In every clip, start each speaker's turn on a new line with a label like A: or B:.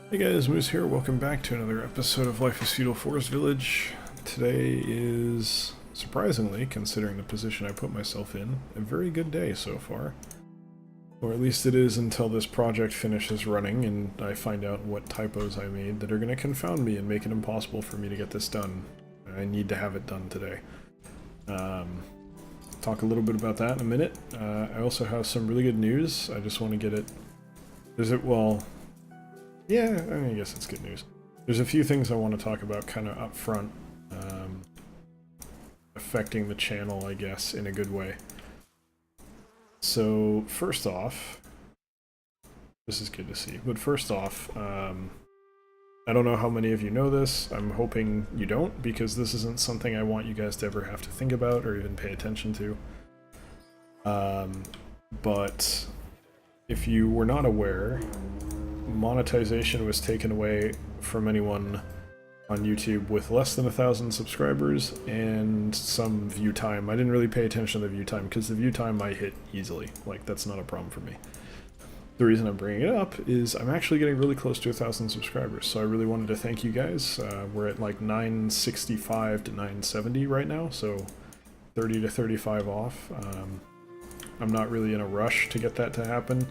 A: Hey guys, Moose here. Welcome back to another episode of Life is Feudal Forest Village. Today is, surprisingly, considering the position I put myself in, a very good day so far. Or at least it is until this project finishes running and I find out what typos I made that are going to confound me and make it impossible for me to get this done. I need to have it done today. Talk a little bit about that in a minute. I also have some really good news. I just want to get it... Yeah, I guess it's good news. There's a few things I want to talk about kind of up front, affecting the channel, I guess, in a good way. So, first off, this is good to see, but first off, I don't know how many of you know this. I'm hoping you don't, because this isn't something I want you guys to ever have to think about or even pay attention to. But if you were not aware, monetization was taken away from anyone on YouTube with less than 1,000 subscribers and some view time. I didn't really pay attention to the view time because the view time I hit easily. Like, that's not a problem for me. The reason I'm bringing it up is I'm actually getting really close to 1,000 subscribers, so I really wanted to thank you guys. We're at like 965 to 970 right now, so 30 to 35 off. I'm not really in a rush to get that to happen,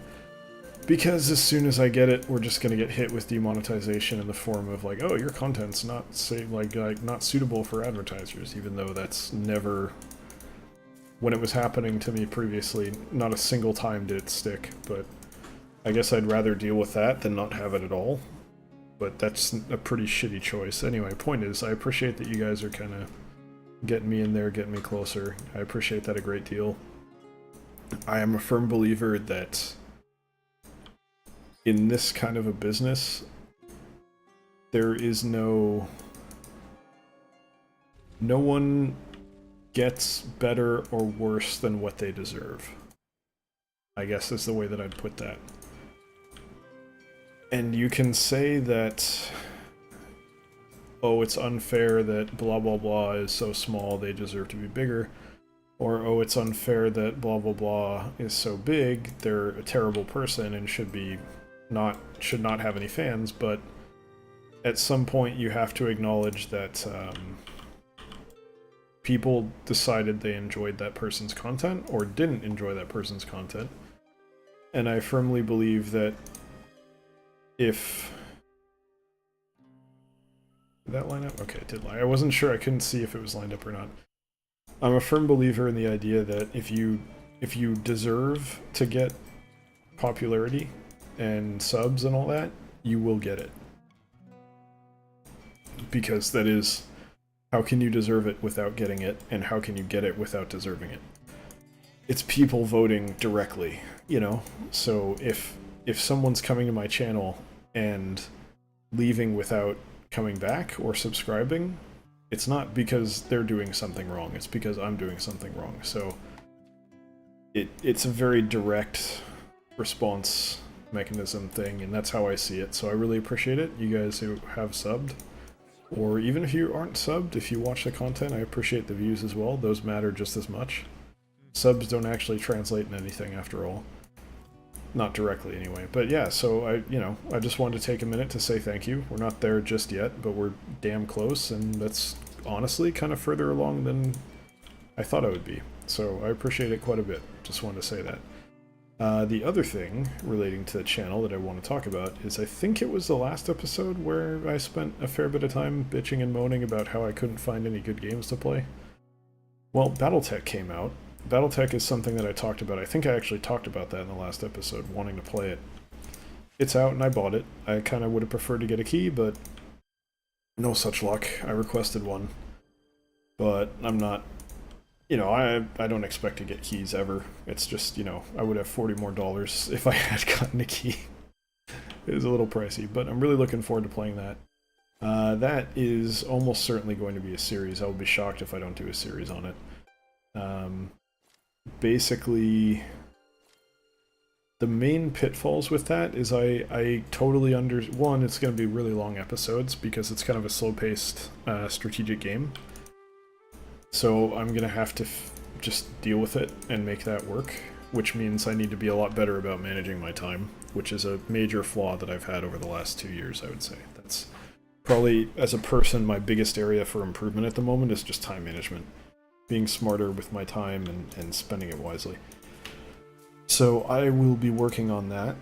A: because as soon as I get it, we're just gonna get hit with demonetization in the form of like, oh, your content's not not suitable for advertisers, even though that's never... When it was happening to me previously, not a single time did it stick, but I guess I'd rather deal with that than not have it at all. But that's a pretty shitty choice. Anyway, point is, I appreciate that you guys are kind of getting me in there, getting me closer. I appreciate that a great deal. I am a firm believer that in this kind of a business, there is no one gets better or worse than what they deserve, I guess is the way that I'd put that. And you can say that, oh, it's unfair that blah blah blah is so small, they deserve to be bigger. Or, oh, it's unfair that blah blah blah is so big, they're a terrible person and should not have any fans. But at some point you have to acknowledge that people decided they enjoyed that person's content or didn't enjoy that person's content. And I firmly believe that if... Did that line up? Okay, it did line. I wasn't sure, I couldn't see if it was lined up or not. I'm a firm believer in the idea that if you deserve to get popularity and subs and all that, you will get it. Because that is, how can you deserve it without getting it, and how can you get it without deserving it? It's people voting directly, you know? So if someone's coming to my channel and leaving without coming back or subscribing, it's not because they're doing something wrong, it's because I'm doing something wrong. So it's a very direct response mechanism thing, and that's how I see it. So I really appreciate it, you guys who have subbed. Or even if you aren't subbed, if you watch the content, I appreciate the views as well. Those matter just as much. Subs don't actually translate in anything after all. Not directly anyway. But yeah, so I just wanted to take a minute to say thank you. We're not there just yet, but we're damn close, and that's honestly kind of further along than I thought I would be. So I appreciate it quite a bit. Just wanted to say that. The other thing relating to the channel that I want to talk about is, I think it was the last episode where I spent a fair bit of time bitching and moaning about how I couldn't find any good games to play. Well, Battletech came out. Battletech is something that I talked about. I think I actually talked about that in the last episode, wanting to play it. It's out and I bought it. I kind of would have preferred to get a key, but no such luck. I requested one. But I'm not... You know, I don't expect to get keys ever. It's just, you know, I would have $40 more if I had gotten a key. It was a little pricey, but I'm really looking forward to playing that. That is almost certainly going to be a series. I would be shocked if I don't do a series on it. Basically, the main pitfalls with that is I totally one, it's going to be really long episodes because it's kind of a slow-paced strategic game. So I'm going to have to just deal with it and make that work, which means I need to be a lot better about managing my time. which is a major flaw that I've had over the last 2 years, I would say. That's probably, as a person, my biggest area for improvement at the moment is just time management. Being smarter with my time and spending it wisely. So I will be working on that,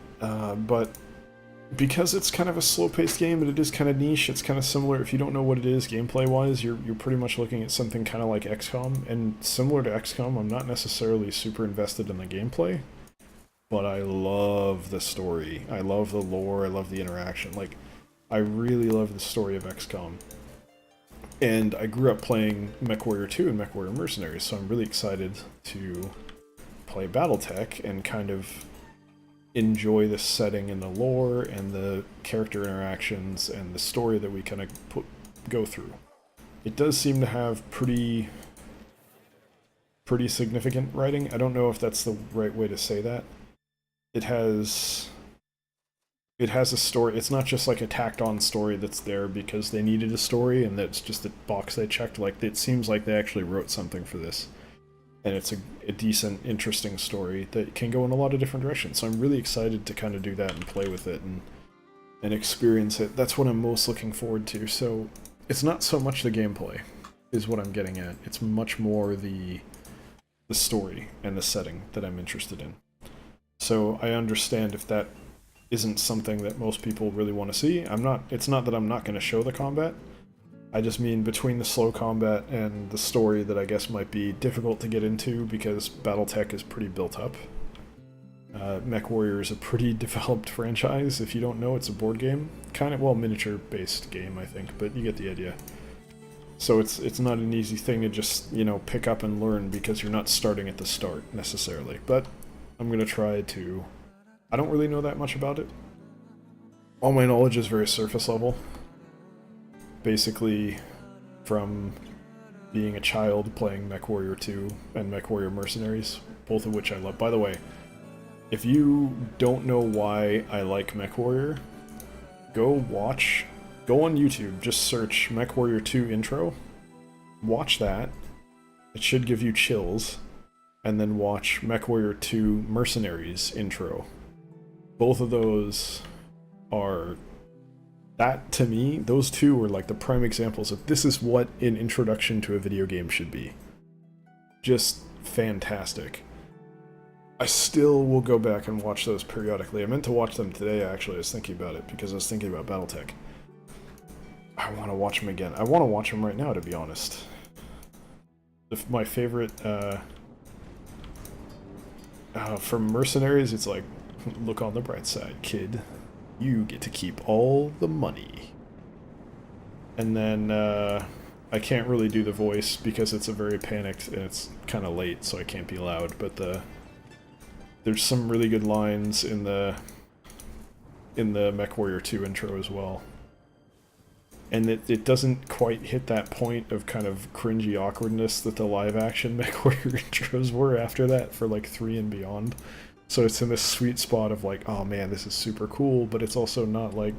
A: but because it's kind of a slow-paced game and it is kind of niche, it's kind of similar. If you don't know what it is gameplay-wise, you're pretty much looking at something kind of like XCOM. And similar to XCOM, I'm not necessarily super invested in the gameplay, but I love the story. I love the lore. I love the interaction. Like, I really love the story of XCOM. And I grew up playing MechWarrior 2 and MechWarrior Mercenaries, so I'm really excited to play BattleTech and kind of enjoy the setting and the lore and the character interactions and the story that we kind of go through. It does seem to have pretty significant writing. I don't know if that's the right way to say that. It has a story. It's not just like a tacked on story that's there because they needed a story and that's just a box they checked. Like, it seems like they actually wrote something for this. And it's a decent, interesting story that can go in a lot of different directions. So I'm really excited to kind of do that and play with it and experience it. That's what I'm most looking forward to. So it's not so much the gameplay is what I'm getting at. It's much more the story and the setting that I'm interested in. So I understand if that isn't something that most people really want to see. It's not that I'm not going to show the combat. I just mean between the slow combat and the story that I guess might be difficult to get into because BattleTech is pretty built up. MechWarrior is a pretty developed franchise. If you don't know, it's a board game. Kind of, well, miniature-based game, I think, but you get the idea. So it's not an easy thing to just, pick up and learn because you're not starting at the start, necessarily. But I'm going to try to... I don't really know that much about it. All my knowledge is very surface level. Basically, from being a child playing MechWarrior 2 and MechWarrior Mercenaries, both of which I love. By the way, if you don't know why I like MechWarrior, go on YouTube, just search MechWarrior 2 intro, watch that, it should give you chills, and then watch MechWarrior 2 Mercenaries intro. Both of those are... That, to me, those two were like the prime examples of this is what an introduction to a video game should be. Just fantastic. I still will go back and watch those periodically. I meant to watch them today, actually. I was thinking about it because I was thinking about BattleTech. I want to watch them again. I want to watch them right now, to be honest. My favorite, from Mercenaries, it's like, look on the bright side, kid. You get to keep all the money. And then, I can't really do the voice because it's a very panicked, and it's kind of late, so I can't be loud, but there's some really good lines in the MechWarrior 2 intro as well. And it doesn't quite hit that point of kind of cringy awkwardness that the live-action MechWarrior intros were after that for, like, 3 and beyond. So it's in this sweet spot of like, oh man, this is super cool, but it's also not like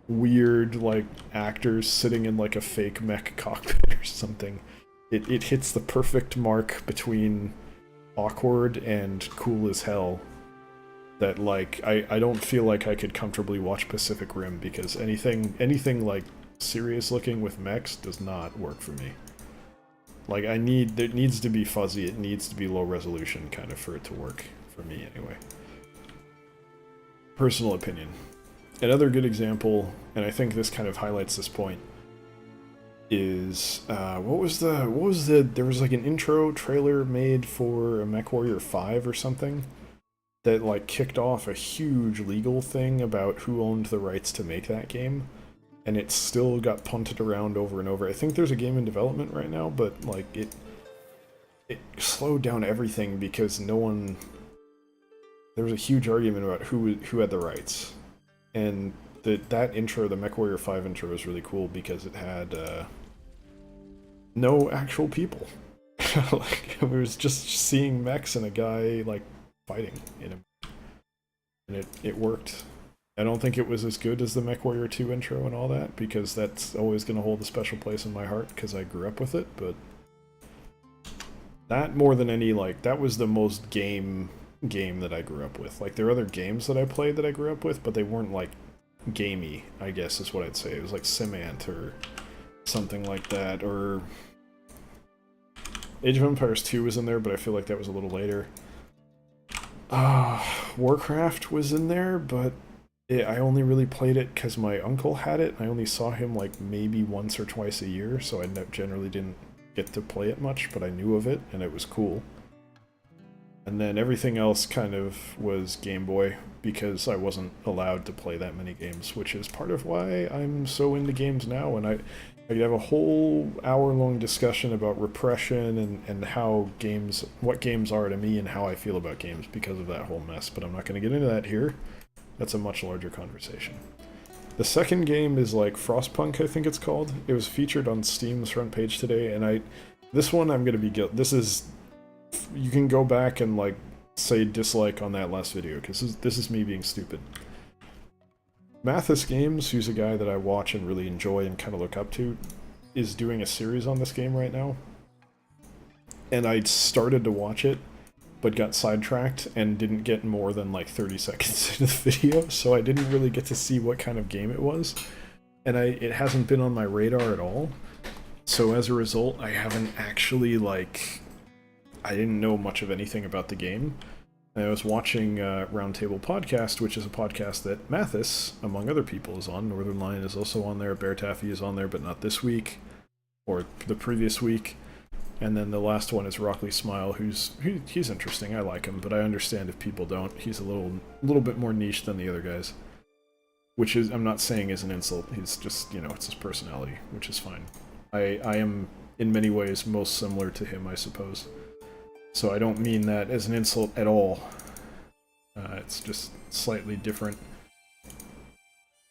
A: weird like actors sitting in like a fake mech cockpit or something. It hits the perfect mark between awkward and cool as hell. That like I don't feel like I could comfortably watch Pacific Rim because anything like serious looking with mechs does not work for me. Like it needs to be fuzzy, it needs to be low resolution kind of for it to work. For me, anyway. Personal opinion. Another good example, and I think this kind of highlights this point, is there was like an intro trailer made for a MechWarrior 5 or something that like kicked off a huge legal thing about who owned the rights to make that game, and it still got punted around over and over. I think there's a game in development right now, but like it slowed down everything because no one... There was a huge argument about who had the rights, and that intro, the MechWarrior 5 intro, was really cool because it had no actual people. Like it was just seeing mechs and a guy like fighting in him, and it worked. I don't think it was as good as the MechWarrior 2 intro and all that because that's always going to hold a special place in my heart because I grew up with it. But that more than any that was the most game game that I grew up with. Like, there are other games that I played that I grew up with, but they weren't, like, gamey, I guess is what I'd say. It was like Simant or something like that, or Age of Empires 2 was in there, but I feel like that was a little later. Warcraft was in there, but I only really played it because my uncle had it. I only saw him like maybe once or twice a year, so I generally didn't get to play it much, but I knew of it, and it was cool. And then everything else kind of was Game Boy, because I wasn't allowed to play that many games, which is part of why I'm so into games now, and I could have a whole hour-long discussion about repression and how games, what games are to me and how I feel about games because of that whole mess, but I'm not going to get into that here. That's a much larger conversation. The second game is like Frostpunk, I think it's called. It was featured on Steam's front page today, and this one I'm going to be this is, you can go back and like say dislike on that last video, because this is me being stupid. Mathis Games, who's a guy that I watch and really enjoy and kind of look up to, is doing a series on this game right now. And I started to watch it, but got sidetracked and didn't get more than like 30 seconds into the video, so I didn't really get to see what kind of game it was. And it hasn't been on my radar at all. So as a result, I haven't actually, like, I didn't know much of anything about the game. And I was watching Roundtable Podcast, which is a podcast that Mathis, among other people, is on. Northern Lion is also on there, Bear Taffy is on there, but not this week, or the previous week. And then the last one is Rockley Smile, he's interesting, I like him, but I understand if people don't. He's a little bit more niche than the other guys. Which is, I'm not saying is an insult, he's just, you know, it's his personality, which is fine. I am, in many ways, most similar to him, I suppose. So I don't mean that as an insult at all. It's just slightly different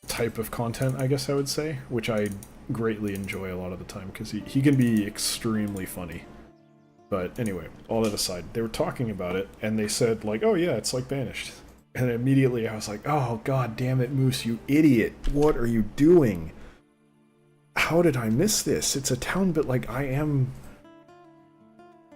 A: type of content, I guess I would say, which I greatly enjoy a lot of the time, because he can be extremely funny. But anyway, all that aside, they were talking about it, and they said, like, oh yeah, it's like Banished. And immediately I was like, oh god damn it, Moose, you idiot! What are you doing? How did I miss this? It's a town, but like, I am...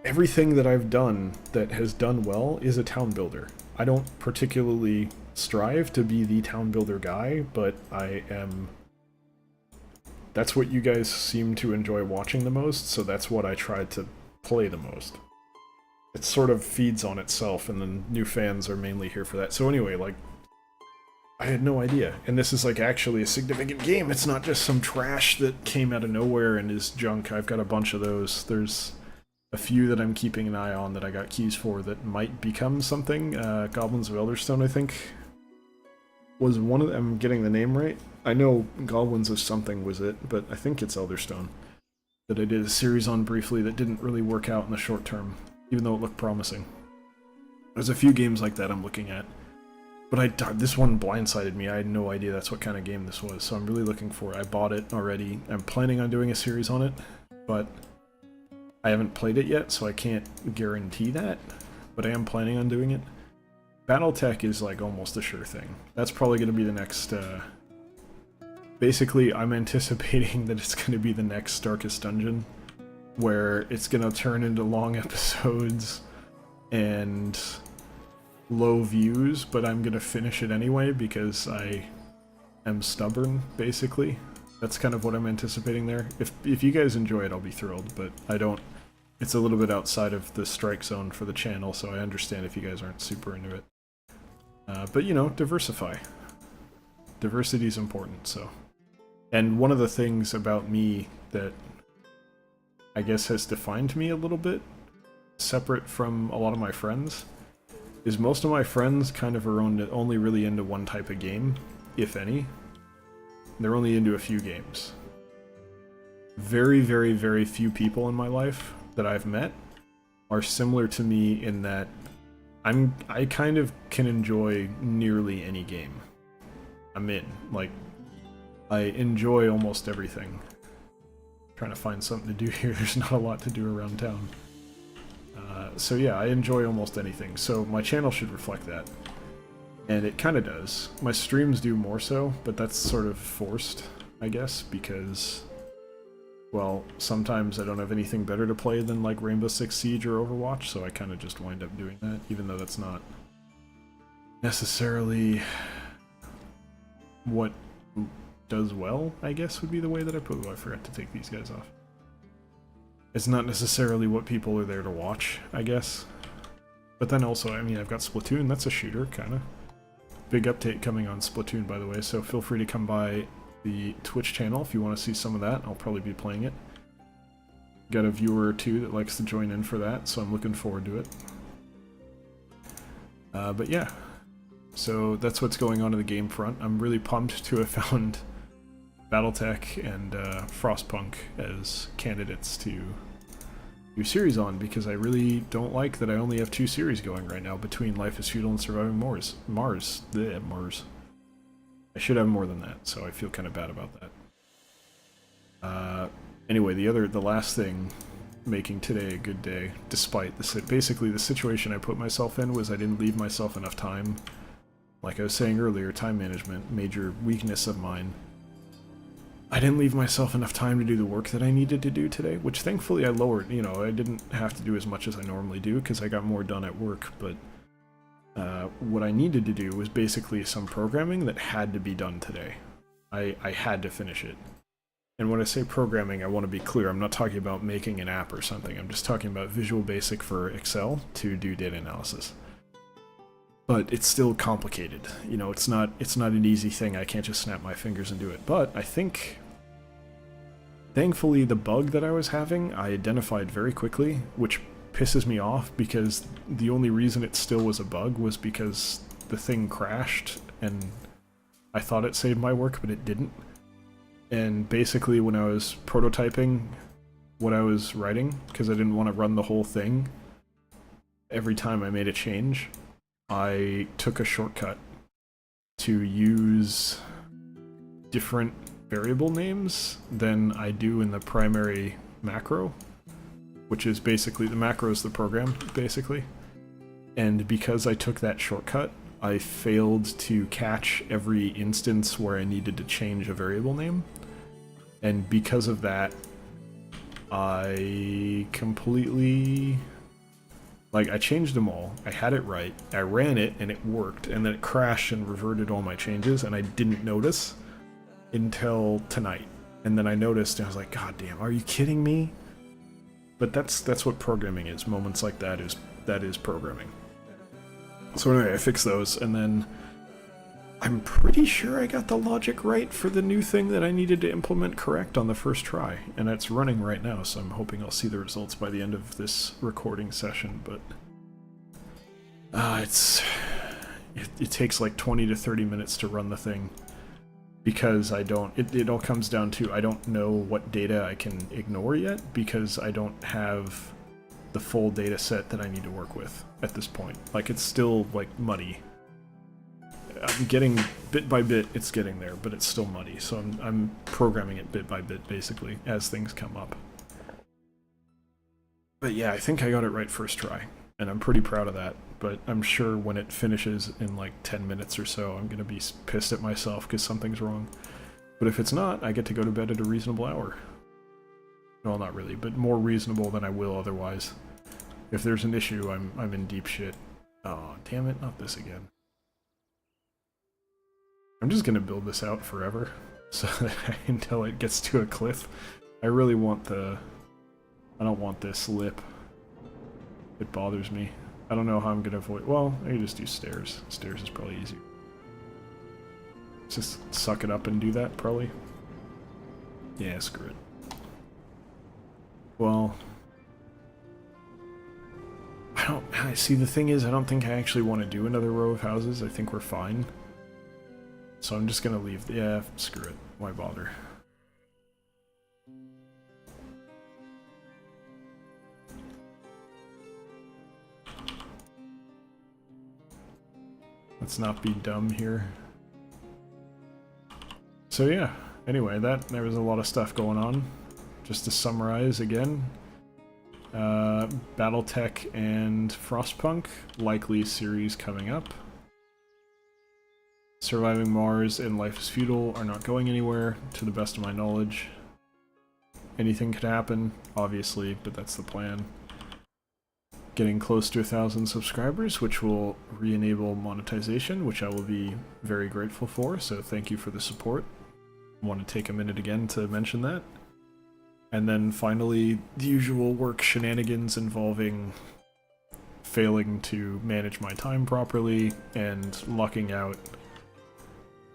A: Everything that I've done that has done well is a town builder. I don't particularly strive to be the town builder guy, but I am... That's what you guys seem to enjoy watching the most, so that's what I try to play the most. It sort of feeds on itself, and then new fans are mainly here for that. So anyway, like, I had no idea. And this is like actually a significant game. It's not just some trash that came out of nowhere and is junk. I've got a bunch of those. There's a few that I'm keeping an eye on that I got keys for that might become something. Goblins of Elderstone, I think, was one of them. I'm getting the name right. I know Goblins of something was it, but I think it's Elderstone. That I did a series on briefly that didn't really work out in the short term, even though it looked promising. There's a few games like that I'm looking at. But this one blindsided me. I had no idea that's what kind of game this was, so I'm really looking for it. I bought it already. I'm planning on doing a series on it, but I haven't played it yet, so I can't guarantee that, but I am planning on doing it. Battletech is like almost a sure thing. That's probably going to be the next... Basically, I'm anticipating that it's going to be the next Darkest Dungeon, where it's going to turn into long episodes and low views, but I'm going to finish it anyway because I am stubborn, basically. That's kind of what I'm anticipating there. If you guys enjoy it, I'll be thrilled, but I don't... It's a little bit outside of the strike zone for the channel, so I understand if you guys aren't super into it. But, you know, diversify. Diversity is important, so... And one of the things about me that I guess has defined me a little bit, separate from a lot of my friends, is most of my friends kind of are only really into one type of game, if any. They're only into a few games. Very, very, very few people in my life that I've met are similar to me in that I kind of can enjoy nearly any game I'm in. Like, I enjoy almost everything. Trying to find something to do here. There's not a lot to do around town. So yeah, I enjoy almost anything. So my channel should reflect that. And it kind of does. My streams do more so, but that's sort of forced, I guess, because, well, sometimes I don't have anything better to play than like Rainbow Six Siege or Overwatch, so I kind of just wind up doing that, even though that's not necessarily what does well, I guess would be the way that I put it. Oh, I forgot to take these guys off. It's not necessarily what people are there to watch, I guess. But then also, I mean, I've got Splatoon, that's a shooter, kinda. Big update coming on Splatoon, by the way, so feel free to come by the Twitch channel if you want to see some of that. I'll probably be playing it. Got a viewer or two that likes to join in for that, so I'm looking forward to it. But yeah, so that's what's going on in the game front. I'm really pumped to have found Battletech and Frostpunk as candidates to do series on, because I really don't like that I only have 2 series going right now between Life is Feudal and Surviving Mars. Mars. I should have more than that, so I feel kind of bad about that. Anyway, the last thing making today a good day, despite basically the situation I put myself in was I didn't leave myself enough time. Like I was saying earlier, time management, major weakness of mine. I didn't leave myself enough time to do the work that I needed to do today, which thankfully I lowered. You know, I didn't have to do as much as I normally do because I got more done at work, but what I needed to do was basically some programming that had to be done today. I had to finish it. And when I say programming, I want to be clear, I'm not talking about making an app or something, I'm just talking about Visual Basic for Excel to do data analysis. But it's still complicated. You know, it's not an easy thing, I can't just snap my fingers and do it. But I think, thankfully, the bug that I was having, I identified very quickly, which pisses me off because the only reason it still was a bug was because the thing crashed and I thought it saved my work, but it didn't. And basically when I was prototyping what I was writing, because I didn't want to run the whole thing, every time I made a change, I took a shortcut to use different variable names than I do in the primary macro, which is basically, the macro is the program, basically. And because I took that shortcut, I failed to catch every instance where I needed to change a variable name. And because of that, I completely... Like, I changed them all, I had it right, I ran it, and it worked, and then it crashed and reverted all my changes, and I didn't notice until tonight. And then I noticed, and I was like, God damn, are you kidding me? But that's what programming is. Moments like that is programming. So anyway, I fixed those, and then I'm pretty sure I got the logic right for the new thing that I needed to implement correct on the first try, and it's running right now, so I'm hoping I'll see the results by the end of this recording session, but it takes like 20 to 30 minutes to run the thing, because it all comes down to I don't know what data I can ignore yet, because I don't have the full data set that I need to work with at this point. Like, it's still like muddy. I'm getting, bit by bit, it's getting there, but it's still muddy, so I'm programming it bit by bit, basically, as things come up. But yeah, I think I got it right first try, and I'm pretty proud of that, but I'm sure when it finishes in like 10 minutes or so, I'm gonna be pissed at myself because something's wrong. But if it's not, I get to go to bed at a reasonable hour. Well, not really, but more reasonable than I will otherwise. If there's an issue, I'm in deep shit. Oh, damn it, not this again. I'm just gonna build this out forever, so that until it gets to a cliff. I really want I don't want this lip. It bothers me. I don't know how I'm gonna avoid. Well, I can just do stairs. Stairs is probably easier. Just suck it up and do that, probably. Yeah, screw it. Well, I see, the thing is, I don't think I actually want to do another row of houses. I think we're fine. So I'm just gonna leave. Yeah, screw it. Why bother? Let's not be dumb here. So yeah, anyway, there was a lot of stuff going on. Just to summarize again, Battletech and Frostpunk, likely series coming up. Surviving Mars and Life is Feudal are not going anywhere, to the best of my knowledge. Anything could happen, obviously, but that's the plan. getting close to 1,000 subscribers, which will re-enable monetization, which I will be very grateful for, so thank you for the support. I want to take a minute again to mention that. And then finally, the usual work shenanigans involving failing to manage my time properly and lucking out.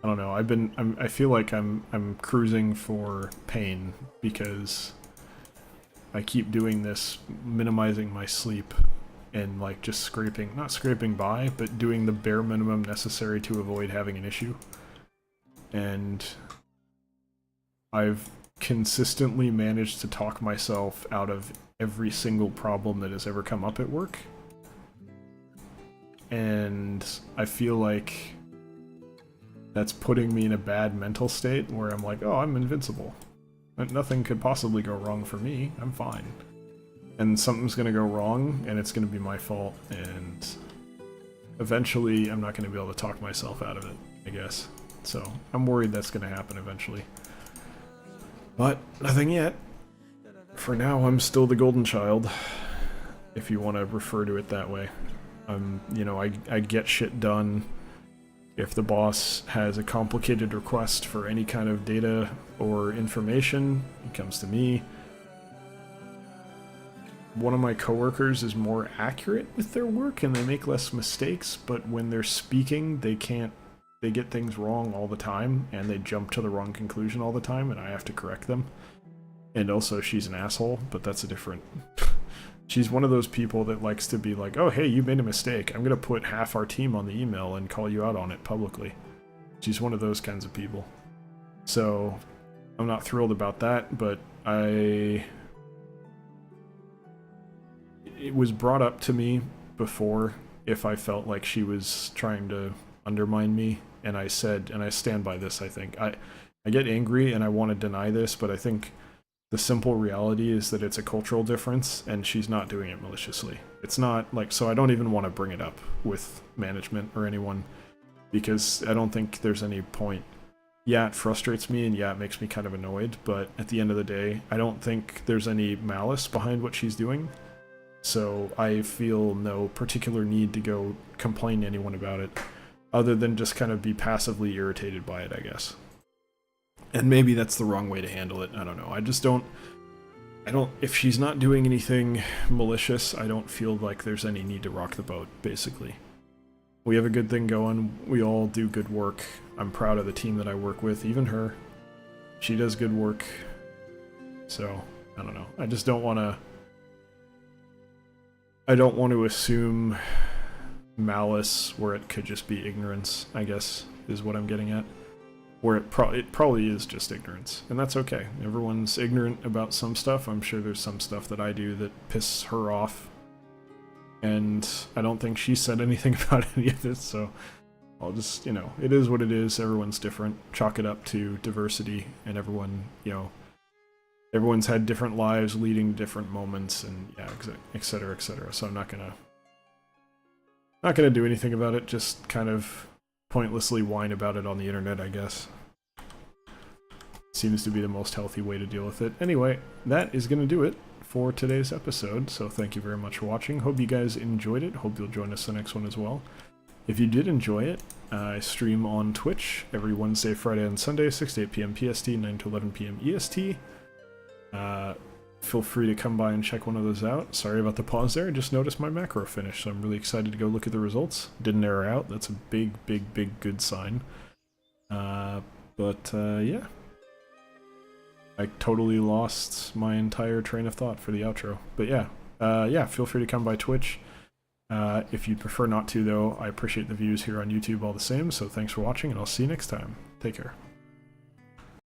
A: I don't know, I feel like I'm cruising for pain because I keep doing this, minimizing my sleep and like just scraping, not scraping by, but doing the bare minimum necessary to avoid having an issue. And I've consistently managed to talk myself out of every single problem that has ever come up at work. And I feel like that's putting me in a bad mental state where I'm like, oh, I'm invincible. Nothing could possibly go wrong for me. I'm fine. And something's gonna go wrong, and it's gonna be my fault, and eventually I'm not gonna be able to talk myself out of it, I guess. So I'm worried that's gonna happen eventually. But nothing yet. For now, I'm still the golden child, if you want to refer to it that way. You know, I get shit done. If the boss has a complicated request for any kind of data or information, it comes to me. One of my coworkers is more accurate with their work and they make less mistakes, but when they're speaking, they get things wrong all the time and they jump to the wrong conclusion all the time and I have to correct them. And also she's an asshole, but that's a different... She's one of those people that likes to be like, oh, hey, you made a mistake. I'm going to put half our team on the email and call you out on it publicly. She's one of those kinds of people. So, I'm not thrilled about that, but it was brought up to me before if I felt like she was trying to undermine me, and I said, and I stand by this, I think. I get angry and I want to deny this, but I think the simple reality is that it's a cultural difference, and she's not doing it maliciously. It's not, like, so I don't even want to bring it up with management or anyone, because I don't think there's any point. Yeah, it frustrates me, and yeah, it makes me kind of annoyed, but at the end of the day, I don't think there's any malice behind what she's doing, so I feel no particular need to go complain to anyone about it, other than just kind of be passively irritated by it, I guess. And maybe that's the wrong way to handle it, I don't know. If she's not doing anything malicious, I don't feel like there's any need to rock the boat, basically. We have a good thing going, we all do good work. I'm proud of the team that I work with, even her. She does good work. So, I don't know. I just don't want to... I don't want to assume malice where it could just be ignorance, I guess, is what I'm getting at. Where it probably is just ignorance, and that's okay. Everyone's ignorant about some stuff. I'm sure there's some stuff that I do that pisses her off, and I don't think she said anything about any of this, so I'll just, you know, it is what it is. Everyone's different. Chalk it up to diversity, and everyone, you know, everyone's had different lives leading to different moments, and yeah, etc., etc. So I'm not gonna do anything about it, just kind of pointlessly whine about it on the internet, I guess. Seems to be the most healthy way to deal with it. Anyway, that is going to do it for today's episode, so thank you very much for watching. Hope you guys enjoyed it. Hope you'll join us the next one as well. If you did enjoy it, I stream on Twitch every Wednesday, Friday, and Sunday, 6 to 8 p.m. PST, 9 to 11 p.m. EST. Feel free to come by and check one of those out. Sorry about the pause there, I just noticed my macro finished, so I'm really excited to go look at the results. Didn't error out, that's a big, big, big good sign. Yeah. I totally lost my entire train of thought for the outro. But yeah, feel free to come by Twitch. If you'd prefer not to, though, I appreciate the views here on YouTube all the same, so thanks for watching, and I'll see you next time. Take care.